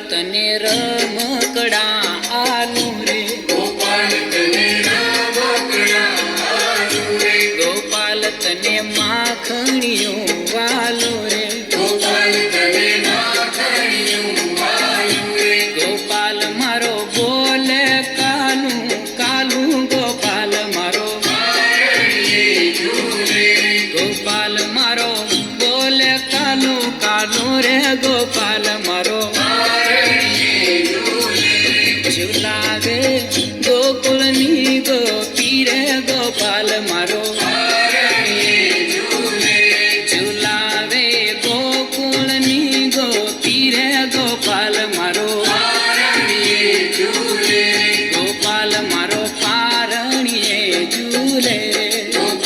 તને રમકડા આલું રે, ગોપાલ તને રમકડા આલું રે, ગોપાલ તને માખણીયું વાલું રે, ગોપાલ તને માખણીયું વાલું રે, ગોપાલ મારો બોલે કાલું કાલું, ગોપાલ મારો માખણીએ ઝૂલે, ગોપાલ મારો બોલે કાલું કાલું રે, ગોપાલ